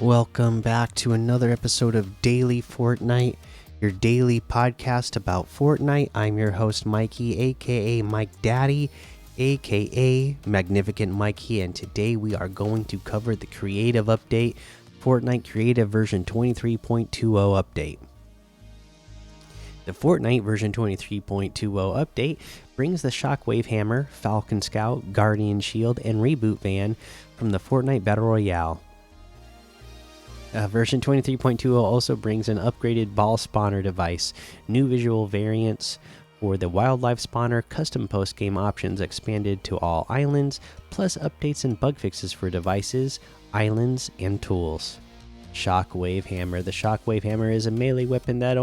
Welcome back to another episode of Daily Fortnite, your daily podcast about Fortnite. I'm your host, Mikey, aka Mike Daddy, aka Magnificent Mikey, and today we are going to cover the creative update, Fortnite Creative version 23.20 update. The Fortnite version 23.20 update brings the Shockwave Hammer, Falcon Scout, Guardian Shield, and Reboot Van from the Fortnite Battle Royale. Version 23.20 also brings an upgraded ball spawner device, new visual variants for the wildlife spawner, custom post-game options expanded to all islands, plus updates and bug fixes for devices, islands, and tools. Shockwave Hammer. The Shockwave Hammer is a melee weapon that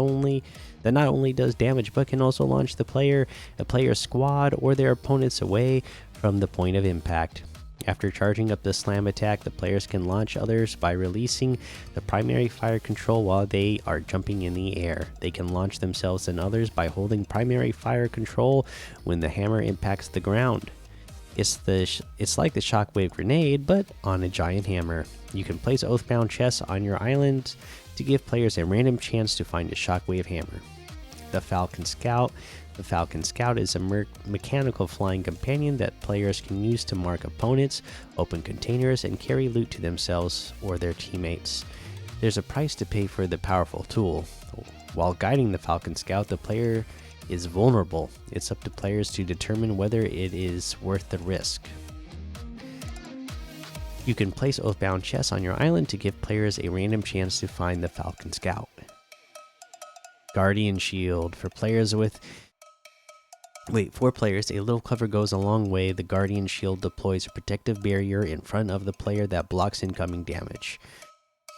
not only does damage but can also launch a player's squad, or their opponents away from the point of impact. After charging up the slam attack, the players can launch others by releasing the primary fire control while they are jumping in the air. They can launch themselves and others by holding primary fire control when the hammer impacts the ground. It's like the Shockwave Grenade, but on a giant hammer. You can place Oathbound chests on your island to give players a random chance to find a Shockwave Hammer. The Falcon Scout. The Falcon Scout is a mechanical flying companion that players can use to mark opponents, open containers, and carry loot to themselves or their teammates. There's a price to pay for the powerful tool. While guiding the Falcon Scout, the player is vulnerable. It's up to players to determine whether it is worth the risk. You can place Oathbound chests on your island to give players a random chance to find the Falcon Scout. Guardian Shield. For players, a little cover goes a long way. The Guardian Shield deploys a protective barrier in front of the player that blocks incoming damage.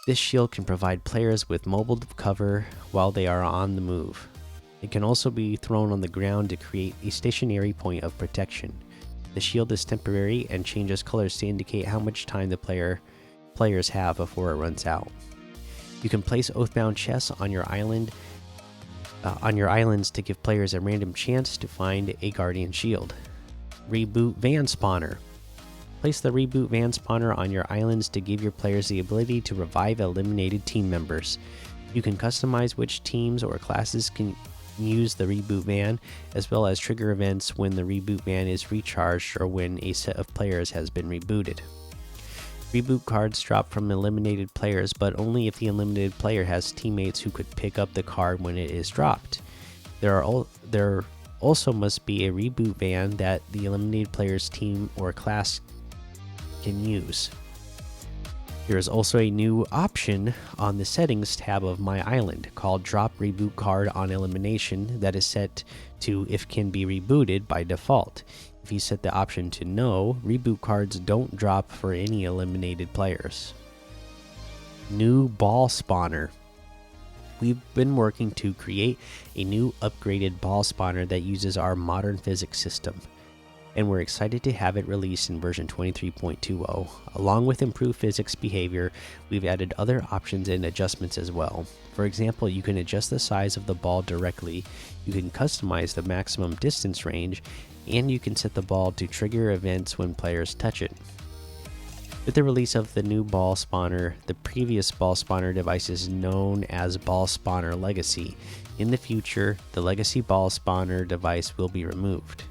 This shield can provide players with mobile cover while they are on the move. It can also be thrown on the ground to create a stationary point of protection. The shield is temporary and changes colors to indicate how much time the players have before it runs out. You can place Oathbound chests on your islands to give players a random chance to find a Guardian Shield. Reboot Van Spawner. Place the Reboot Van Spawner on your islands to give your players the ability to revive eliminated team members. You can customize which teams or classes can use the Reboot Van, as well as trigger events when the Reboot Van is recharged or when a set of players has been rebooted. Reboot cards drop from eliminated players, but only if the eliminated player has teammates who could pick up the card when it is dropped. There also must be a Reboot Van that the eliminated player's team or class can use. There is also a new option on the settings tab of My Island called Drop Reboot Card on Elimination that is set to if can be rebooted by default. If you set the option to no, reboot cards don't drop for any eliminated players. New Ball Spawner. We've been working to create a new upgraded ball spawner that uses our modern physics system, and we're excited to have it released in version 23.20. Along with improved physics behavior, we've added other options and adjustments as well. For example, you can adjust the size of the ball directly, you can customize the maximum distance range, and you can set the ball to trigger events when players touch it. With the release of the new ball spawner, the previous ball spawner device is known as Ball Spawner Legacy. In the future, the Legacy Ball Spawner device will be removed.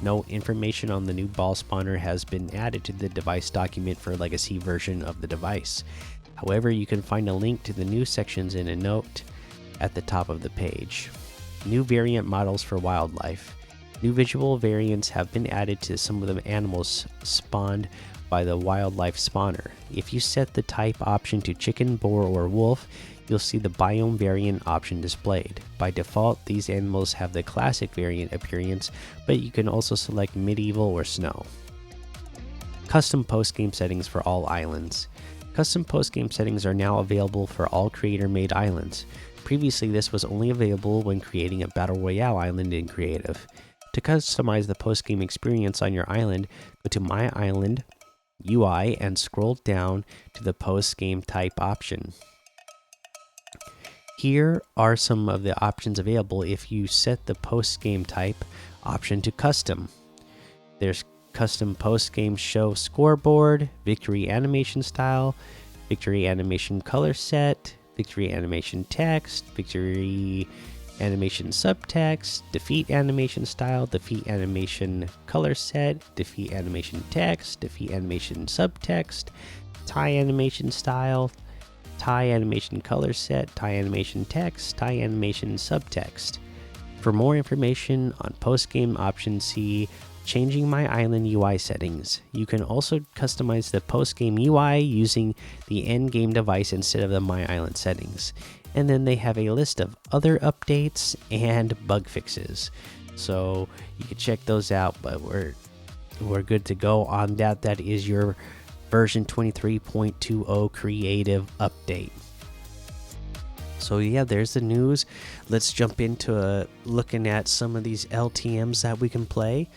No information on the new ball spawner has been added to the device document for Legacy version of the device. However, you can find a link to the new sections in a note at the top of the page. New variant models for wildlife. New visual variants have been added to some of the animals spawned by the wildlife spawner. If you set the type option to chicken, boar, or wolf, you'll see the biome variant option displayed. By default, these animals have the classic variant appearance, but you can also select medieval or snow. Custom post-game settings for all islands. Custom post-game settings are now available for all creator-made islands. Previously, this was only available when creating a Battle Royale island in Creative. To customize the post-game experience on your island, go to My Island UI and scroll down to the post-game type option. Here are some of the options available if you set the post-game type option to custom. There's custom post-game show scoreboard, victory animation style, victory animation color set, victory animation text, victory animation subtext, defeat animation style, defeat animation color set, defeat animation text, defeat animation subtext, tie animation style, tie animation color set, tie animation text, tie animation subtext. For more information on post-game options, see Changing My Island UI settings. You can also customize the post-game UI using the end-game device instead of the My Island settings. And then they have a list of other updates and bug fixes, so you can check those out. But we're good to go on that. That is your version 23.20 creative update. So yeah, there's the news. Let's jump into looking at some of these LTMs that we can play.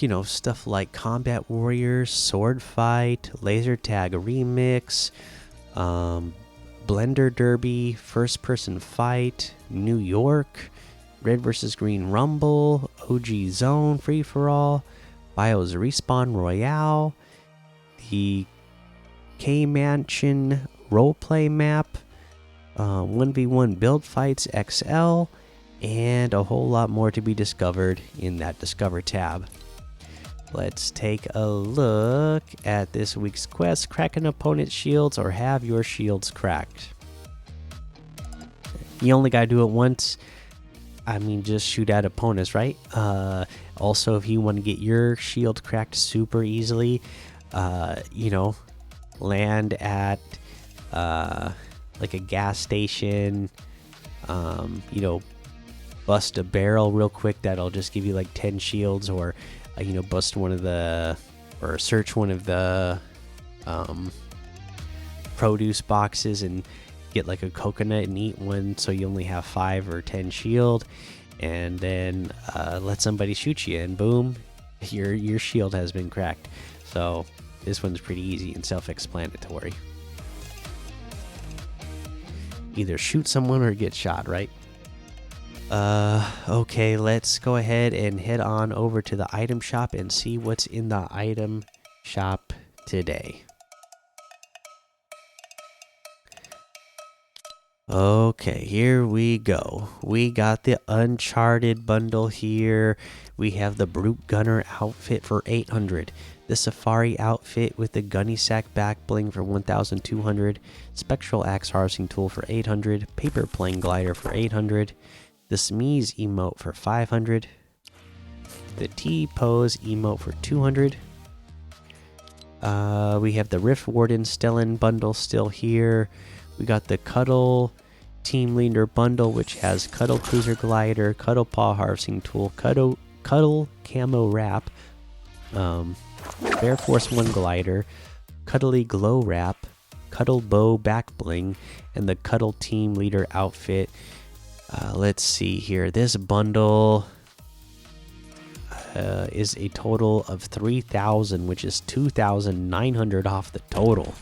You know, stuff like Combat Warriors, Sword Fight, Laser Tag Remix, Blender Derby, First Person Fight, New York, Red vs Green Rumble, OG Zone Free for All, Bios Respawn Royale, the K Mansion Roleplay Map, 1v1 Build Fights XL, and a whole lot more to be discovered in that Discover tab. Let's take a look at this week's quest. Crack an opponent's shields or have your shields cracked. You only gotta do it once. I mean, just shoot at opponents, right? Also, if you want to get your shield cracked super easily, you know, land at like a gas station, you know, bust a barrel real quick. That'll just give you like 10 shields, or you know, bust one of the, or search one of the produce boxes and get like a coconut and eat one, so you only have 5 or 10 shield, and then let somebody shoot you, and boom, your shield has been cracked. So this one's pretty easy and self-explanatory. Either shoot someone or get shot, right? Okay, let's go ahead and head on over to the item shop and see what's in the item shop today. Okay, here we go. We got the Uncharted bundle here. We have the Brute Gunner outfit for 800. The Safari outfit with the Gunny Sack back bling for 1,200. Spectral Axe harvesting tool for 800. Paper Plane glider for 800. The Smeeze emote for 500. The T-Pose emote for 200. We have the Rift Warden Stellan bundle still here. We got the Cuddle Team Leader bundle, which has Cuddle Cruiser Glider, Cuddle Paw Harvesting Tool, Cuddle Camo Wrap, Bear Force 1 Glider, Cuddly Glow Wrap, Cuddle Bow Back Bling, and the Cuddle Team Leader outfit. Let's see here. This bundle is a total of 3,000, which is 2,900 off the total.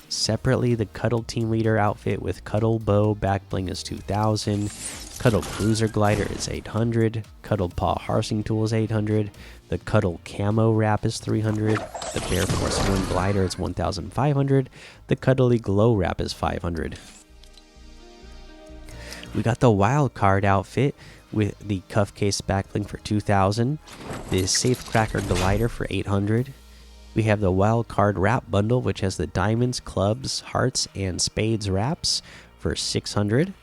Separately, the Cuddle Team Leader outfit with Cuddle Bow Back Bling is 2,000. Cuddle Cruiser Glider is 800. Cuddle Paw Harvesting Tool is 800. The Cuddle Camo Wrap is 300. The Bear Force 1 Glider is 1,500. The Cuddly Glow Wrap is 500. We got the Wild Card outfit with the Cuff Case Back Bling for 2,000. The Safe Cracker Glider for 800. We have the Wild Card Wrap Bundle, which has the Diamonds, Clubs, Hearts, and Spades wraps for 600.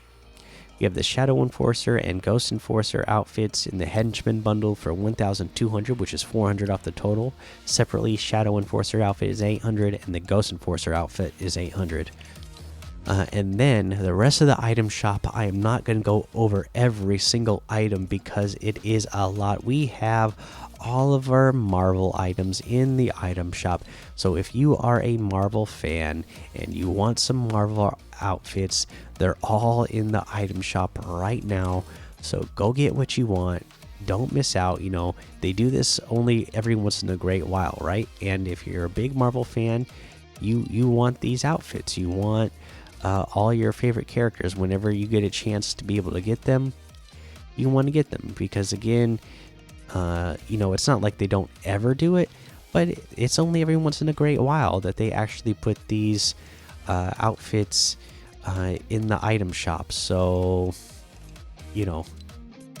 We have the Shadow Enforcer and Ghost Enforcer outfits in the Henchman Bundle for 1,200, which is 400 off the total. Separately, Shadow Enforcer outfit is 800, and the Ghost Enforcer outfit is 800. And then the rest of the item shop, I am not going to go over every single item because it is a lot. We have all of our Marvel items in the item shop. So if you are a Marvel fan and you want some Marvel outfits, they're all in the item shop right now. So go get what you want. Don't miss out. You know, they do this only every once in a great while, right? And if you're a big Marvel fan, you want these outfits. You want all your favorite characters. Whenever you get a chance to be able to get them, you want to get them, because again, you know, it's not like they don't ever do it, but it's only every once in a great while that they actually put these outfits in the item shop. So, you know,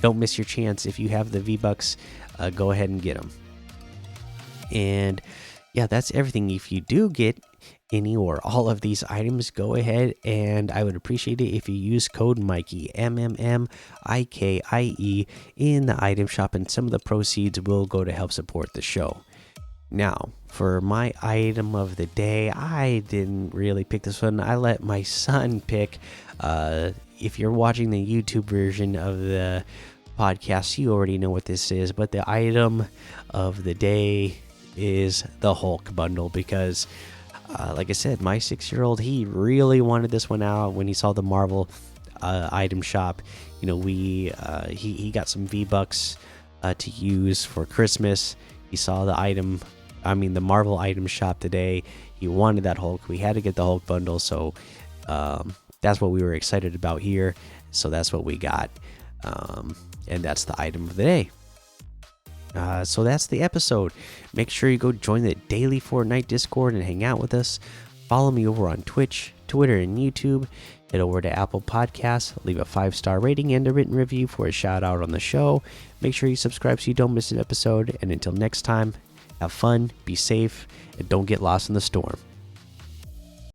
don't miss your chance. If you have the V-Bucks, go ahead and get them. And yeah, that's everything. If you do get any or all of these items, go ahead, and I would appreciate it if you use code Mikey, MMMIKIE, in the item shop, and some of the proceeds will go to help support the show. Now, for my item of the day, I didn't really pick this one. I let my son pick. If you're watching the YouTube version of the podcast, you already know what this is, but the item of the day is the Hulk bundle because like I said, my 6-year-old, he really wanted this one out when he saw the Marvel item shop. You know, he got some V-Bucks to use for Christmas. He saw the Marvel item shop today. He wanted that Hulk. We had to get the Hulk bundle, so that's what we were excited about here. So that's what we got, and that's the item of the day. So that's the episode. Make sure you go join the daily Fortnite Discord and hang out with us. Follow me over on Twitch, Twitter, and YouTube. Head over to Apple Podcasts, leave a 5-star rating and a written review for a shout out on the show. Make sure you subscribe so you don't miss an episode. And until next time, have fun, be safe, and don't get lost in the storm.